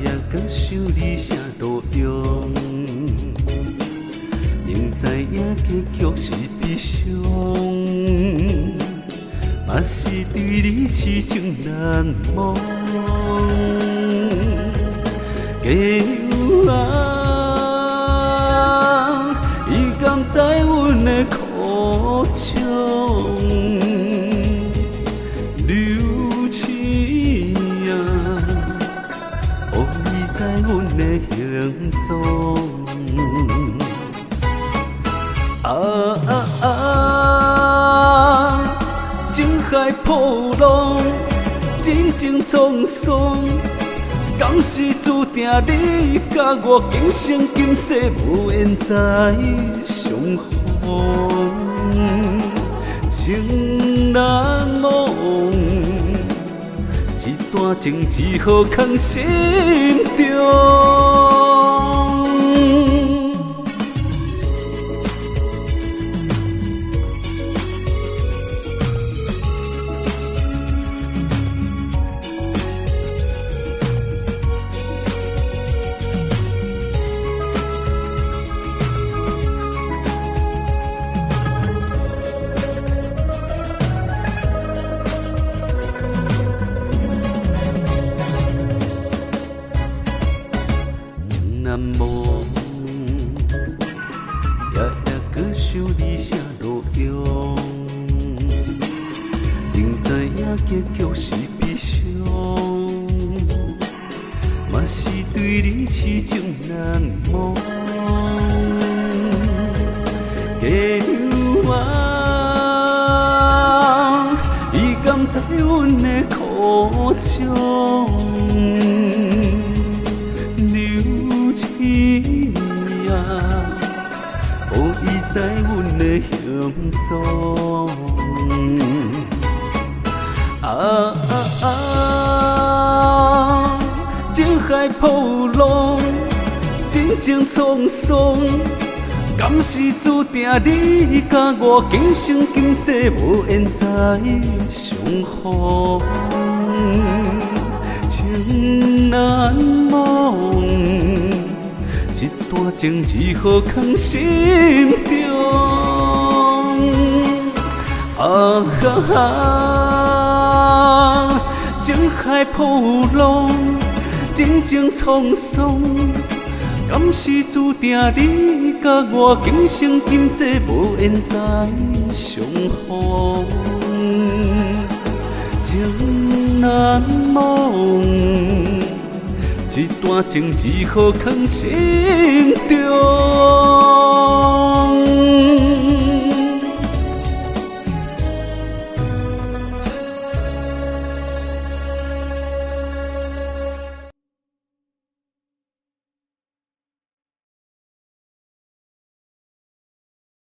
夜搁想你啥路用，明知影结局是悲伤，嘛是对你痴情难忘。加油啊！伊甘知阮的苦衷，留情啊，予伊知阮的行踪。情海波浪，人情沧桑。敢是注定你甲我今生今世无缘再相逢，情难忘，一段情只好藏心中。难忘，夜夜搁想你啥路用，明知影结局是悲伤，嘛是对你痴情难忘。加油啊！伊甘知阮的苦衷。知阮的行踪，情海波浪，人情沧桑，敢是注定你甲我今生今世无缘再相逢，情难忘。一段情只好藏心中，情海波浪，人情沧桑，敢是注定你甲我今生今世无缘再相逢，情难忘。一段情只好藏心中。